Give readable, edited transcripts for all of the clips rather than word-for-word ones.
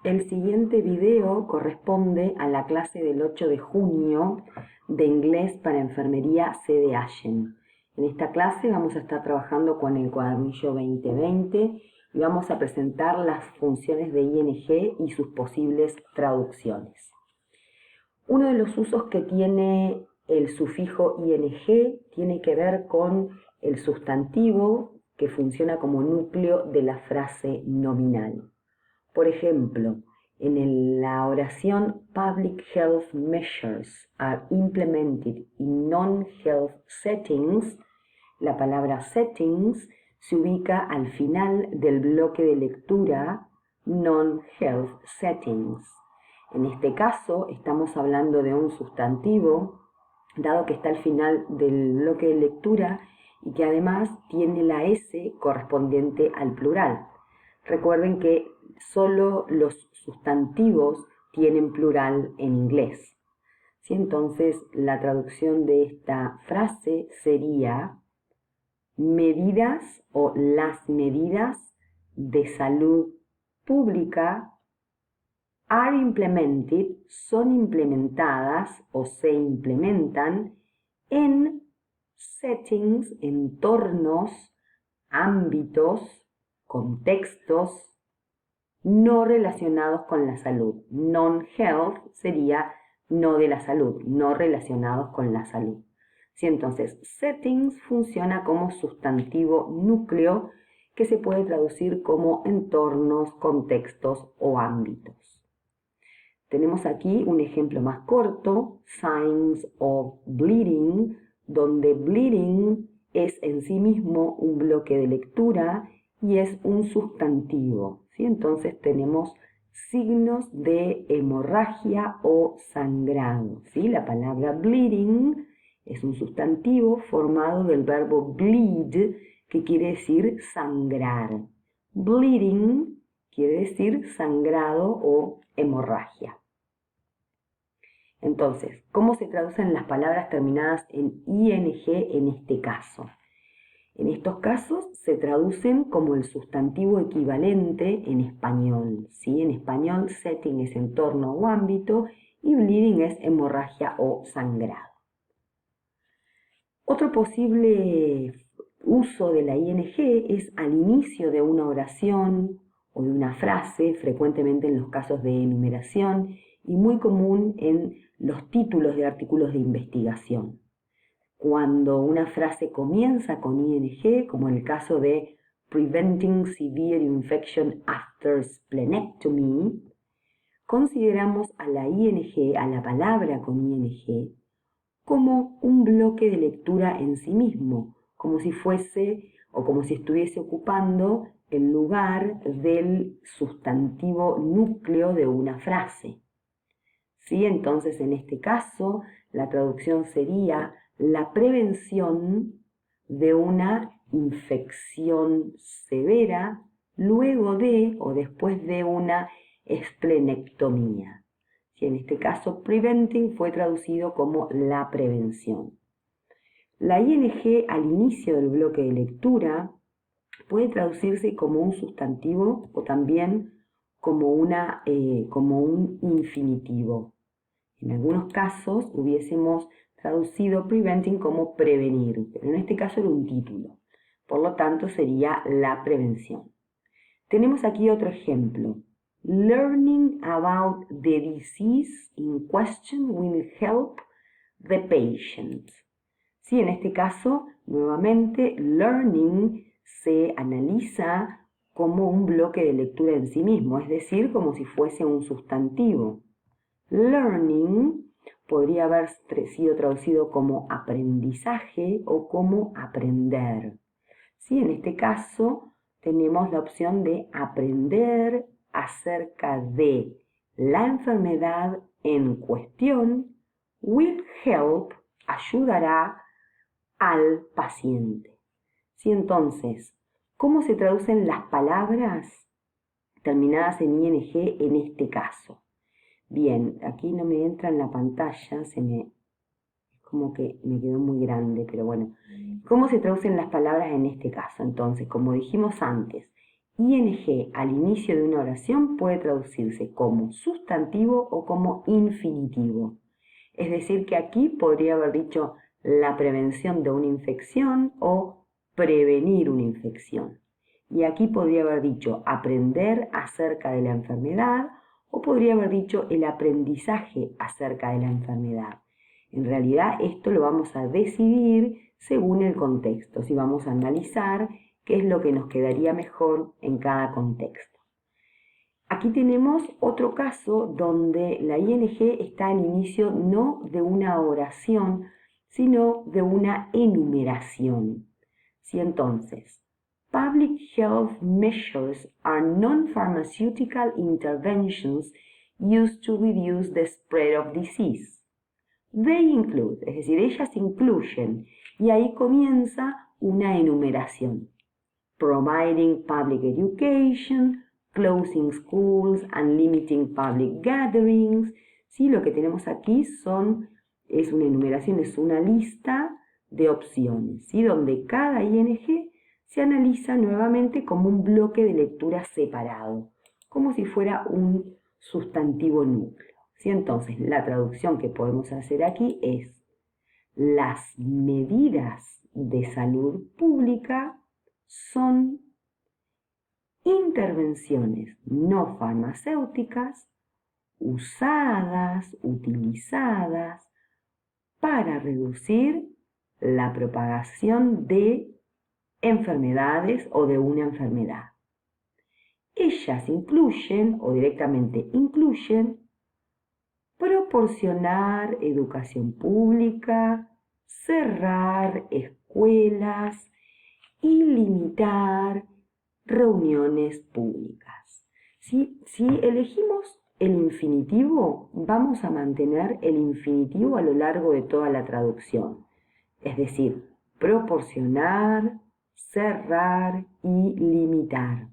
El siguiente video corresponde a la clase del 8 de junio de inglés para enfermería C de Allen. En esta clase vamos a estar trabajando con el cuadernillo 2020 y vamos a presentar las funciones de ing y sus posibles traducciones. Uno de los usos que tiene el sufijo ing tiene que ver con el sustantivo que funciona como núcleo de la frase nominal. Por ejemplo, en la oración Public Health Measures are implemented in non-health settings, la palabra settings se ubica al final del bloque de lectura non-health settings. En este caso estamos hablando de un sustantivo, dado que está al final del bloque de lectura y que además tiene la S correspondiente al plural. Recuerden que solo los sustantivos tienen plural en inglés. ¿Sí? Entonces, la traducción de esta frase sería medidas o las medidas de salud pública are implemented, son implementadas o se implementan en settings, entornos, ámbitos, contextos no relacionados con la salud. Non-health sería no de la salud, no relacionados con la salud. ¿Sí? Entonces, settings funciona como sustantivo núcleo que se puede traducir como entornos, contextos o ámbitos. Tenemos aquí un ejemplo más corto, signs of bleeding, donde bleeding es en sí mismo un bloque de lectura y es un sustantivo, ¿sí? Entonces tenemos signos de hemorragia o sangrado, ¿sí? La palabra bleeding es un sustantivo formado del verbo bleed, que quiere decir sangrar. Bleeding quiere decir sangrado o hemorragia. Entonces, ¿cómo se traducen las palabras terminadas en ing en este caso? En estos casos se traducen como el sustantivo equivalente en español, ¿sí? En español, setting es entorno o ámbito y bleeding es hemorragia o sangrado. Otro posible uso de la ing es al inicio de una oración o de una frase, frecuentemente en los casos de enumeración y muy común en los títulos de artículos de investigación. Cuando una frase comienza con ing, como en el caso de Preventing Severe Infection After Splenectomy, consideramos a la ing, a la palabra con ing, como un bloque de lectura en sí mismo, como si fuese o como si estuviese ocupando el lugar del sustantivo núcleo de una frase. ¿Sí? Entonces, en este caso, la traducción sería la prevención de una infección severa luego de o después de una esplenectomía. ¿Sí? En este caso, preventing fue traducido como la prevención. La ing al inicio del bloque de lectura puede traducirse como un sustantivo o también como un infinitivo. En algunos casos hubiésemos traducido preventing como prevenir, pero en este caso era un título. Por lo tanto, sería la prevención. Tenemos aquí otro ejemplo. Learning about the disease in question will help the patient. Sí, en este caso, nuevamente, learning se analiza como un bloque de lectura en sí mismo, es decir, como si fuese un sustantivo. Learning podría haber sido traducido como aprendizaje o como aprender. ¿Sí? En este caso tenemos la opción de aprender acerca de la enfermedad en cuestión. Will help, ayudará al paciente. ¿Sí? Entonces, ¿cómo se traducen las palabras terminadas en ing en este caso? Bien, aquí no me entra en la pantalla, como que me quedó muy grande, pero bueno. ¿Cómo se traducen las palabras en este caso? Entonces, como dijimos antes, ing al inicio de una oración puede traducirse como sustantivo o como infinitivo. Es decir, que aquí podría haber dicho la prevención de una infección o prevenir una infección. Y aquí podría haber dicho aprender acerca de la enfermedad o podría haber dicho el aprendizaje acerca de la enfermedad. En realidad esto lo vamos a decidir según el contexto, si vamos a analizar qué es lo que nos quedaría mejor en cada contexto. Aquí tenemos otro caso donde la ing está al inicio no de una oración, sino de una enumeración. Si entonces, public health measures are non-pharmaceutical interventions used to reduce the spread of disease. They include, es decir, ellas incluyen, y ahí comienza una enumeración. Providing public education, closing schools and limiting public gatherings. ¿Sí? Lo que tenemos aquí es una enumeración, es una lista de opciones, ¿sí? Donde cada ing se analiza nuevamente como un bloque de lectura separado, como si fuera un sustantivo núcleo. ¿Sí? Entonces, la traducción que podemos hacer aquí es: las medidas de salud pública son intervenciones no farmacéuticas utilizadas para reducir la propagación de enfermedades o de una enfermedad. Ellas incluyen, o directamente incluyen, proporcionar educación pública, cerrar escuelas y limitar reuniones públicas. Si elegimos el infinitivo, vamos a mantener el infinitivo a lo largo de toda la traducción. Es decir, proporcionar, cerrar y limitar.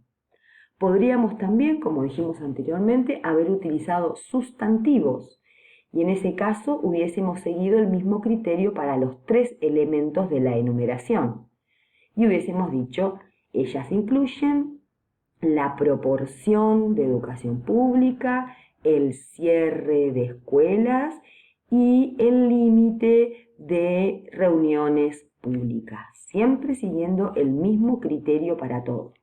Podríamos también, como dijimos anteriormente, haber utilizado sustantivos y en ese caso hubiésemos seguido el mismo criterio para los 3 elementos de la enumeración y hubiésemos dicho: ellas incluyen la proporción de educación pública, el cierre de escuelas y el límite de reuniones públicas, siempre siguiendo el mismo criterio para todo.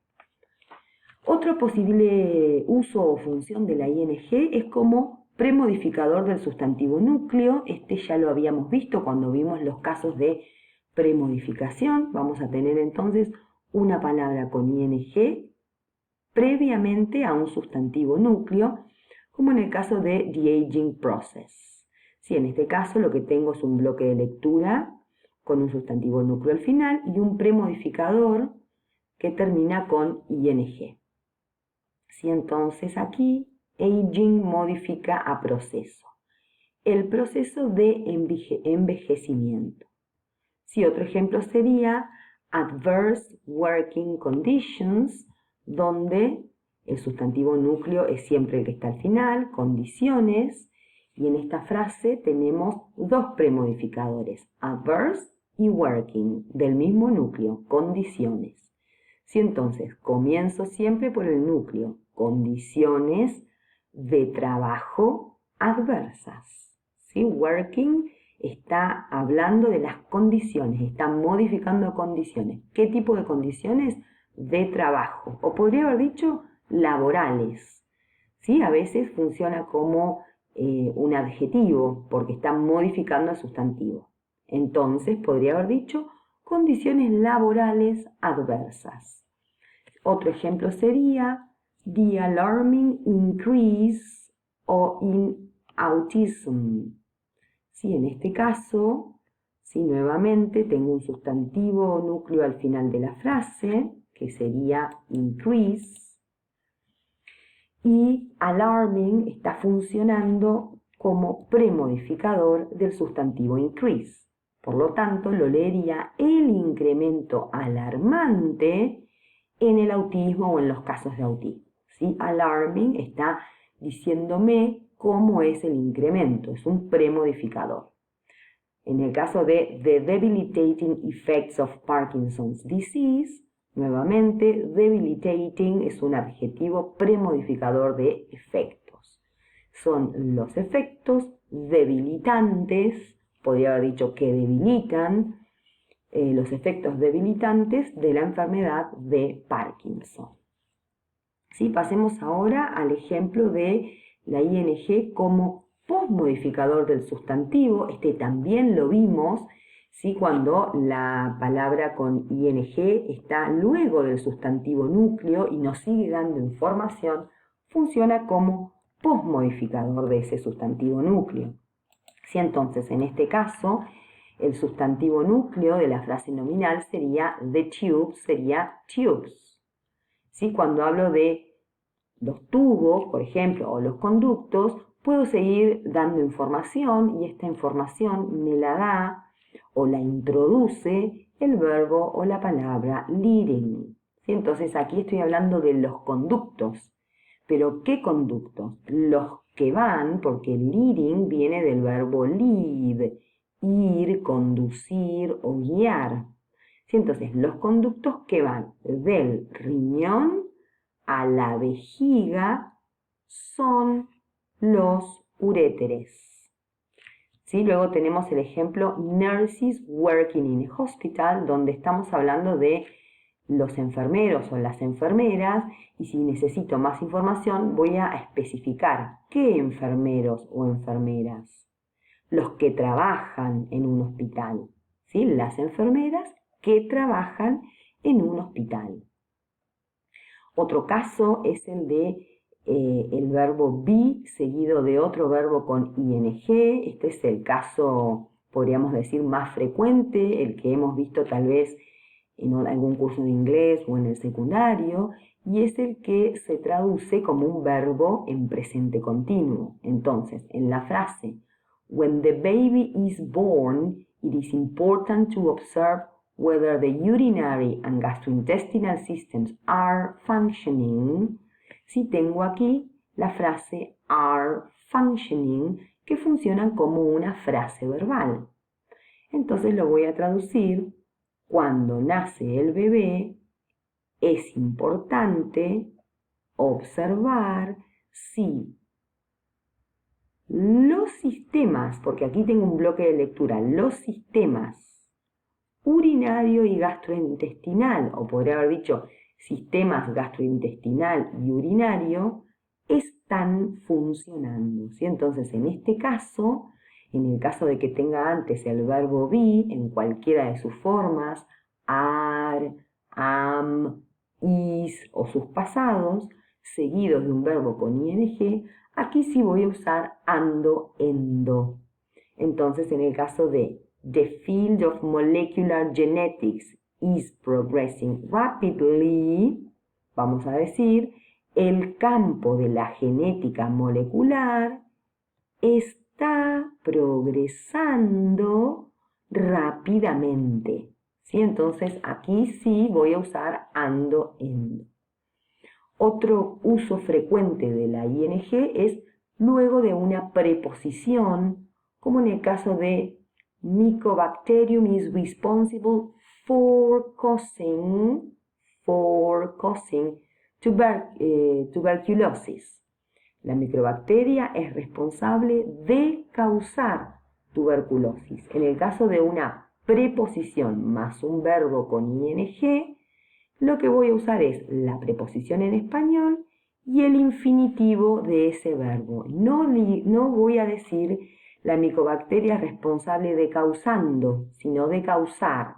Otro posible uso o función de la ing es como premodificador del sustantivo núcleo. Este ya lo habíamos visto cuando vimos los casos de premodificación. Vamos a tener entonces una palabra con ing previamente a un sustantivo núcleo, como en el caso de the aging process. Sí, en este caso lo que tengo es un bloque de lectura con un sustantivo núcleo al final y un premodificador que termina con ing. Sí, entonces aquí aging modifica a proceso. El proceso de envejecimiento. Sí, otro ejemplo sería adverse working conditions, donde el sustantivo núcleo es siempre el que está al final, condiciones, y en esta frase tenemos 2 premodificadores, adverse y working, del mismo núcleo, condiciones. Sí, entonces comienzo siempre por el núcleo, condiciones de trabajo adversas. ¿Sí? Working está hablando de las condiciones, está modificando condiciones. ¿Qué tipo de condiciones? De trabajo, o podría haber dicho laborales. ¿Sí? A veces funciona como un adjetivo porque está modificando el sustantivo. Entonces podría haber dicho condiciones laborales adversas. Otro ejemplo sería the alarming increase in autism. Sí, en este caso, sí, nuevamente tengo un sustantivo núcleo al final de la frase, que sería increase, y alarming está funcionando como premodificador del sustantivo increase. Por lo tanto, lo leería el incremento alarmante en el autismo o en los casos de autismo. ¿Sí? Alarming está diciéndome cómo es el incremento, es un premodificador. En el caso de The Debilitating Effects of Parkinson's Disease, Nuevamente, debilitating es un adjetivo premodificador de efectos. Son los efectos debilitantes, podría haber dicho que debilitan, los efectos debilitantes de la enfermedad de Parkinson. ¿Sí? Pasemos ahora al ejemplo de la ing como postmodificador del sustantivo. Este también lo vimos, ¿sí? Cuando la palabra con ing está luego del sustantivo núcleo y nos sigue dando información, funciona como postmodificador de ese sustantivo núcleo. ¿Sí? Entonces, en este caso, el sustantivo núcleo de la frase nominal sería the tube, sería tubes. ¿Sí? Cuando hablo de los tubos, por ejemplo, o los conductos, puedo seguir dando información y esta información me la da o la introduce el verbo o la palabra leading. ¿Sí? Entonces aquí estoy hablando de los conductos. ¿Pero qué conductos? Los que van, porque leading viene del verbo lead, ir, conducir o guiar. ¿Sí? Entonces, los conductos que van del riñón a la vejiga son los uréteres. ¿Sí? Luego tenemos el ejemplo nurses working in a hospital, donde estamos hablando de los enfermeros o las enfermeras, y si necesito más información voy a especificar qué enfermeros o enfermeras. Los que trabajan en un hospital, ¿sí? Las enfermeras que trabajan en un hospital. Otro caso es el de el verbo be seguido de otro verbo con ing. Este es el caso, podríamos decir, más frecuente, el que hemos visto tal vez en algún curso de inglés o en el secundario, y es el que se traduce como un verbo en presente continuo. Entonces, en la frase when the baby is born, it is important to observe whether the urinary and gastrointestinal systems are functioning. Si tengo aquí la frase are functioning, que funcionan como una frase verbal. Entonces lo voy a traducir: cuando nace el bebé, es importante observar si los sistemas, porque aquí tengo un bloque de lectura, los sistemas urinario y gastrointestinal, o podría haber dicho sistemas gastrointestinal y urinario, están funcionando. ¿Sí? Entonces, en este caso, en el caso de que tenga antes el verbo be, en cualquiera de sus formas, are, am, is o sus pasados, seguidos de un verbo con ing, aquí sí voy a usar ando, endo. Entonces, en el caso de the field of molecular genetics is progressing rapidly, vamos a decir, el campo de la genética molecular está progresando rápidamente. ¿Sí? Entonces, aquí sí voy a usar ando, endo. Otro uso frecuente de la ing es luego de una preposición, como en el caso de Mycobacterium is responsible for causing tuberculosis. La microbacteria es responsable de causar tuberculosis. En el caso de una preposición más un verbo con ing, lo que voy a usar es la preposición en español y el infinitivo de ese verbo. No voy a decir la micobacteria es responsable de causando, sino de causar.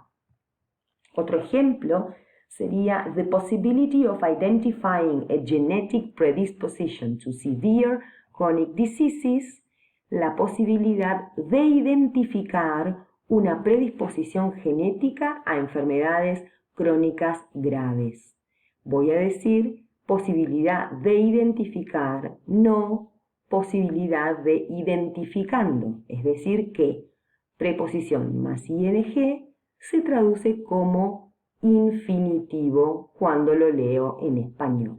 Otro ejemplo sería the possibility of identifying a genetic predisposition to severe chronic diseases, la posibilidad de identificar una predisposición genética a enfermedades crónicas graves. Voy a decir posibilidad de identificar, no posibilidad de identificando, es decir que preposición más ing se traduce como infinitivo cuando lo leo en español.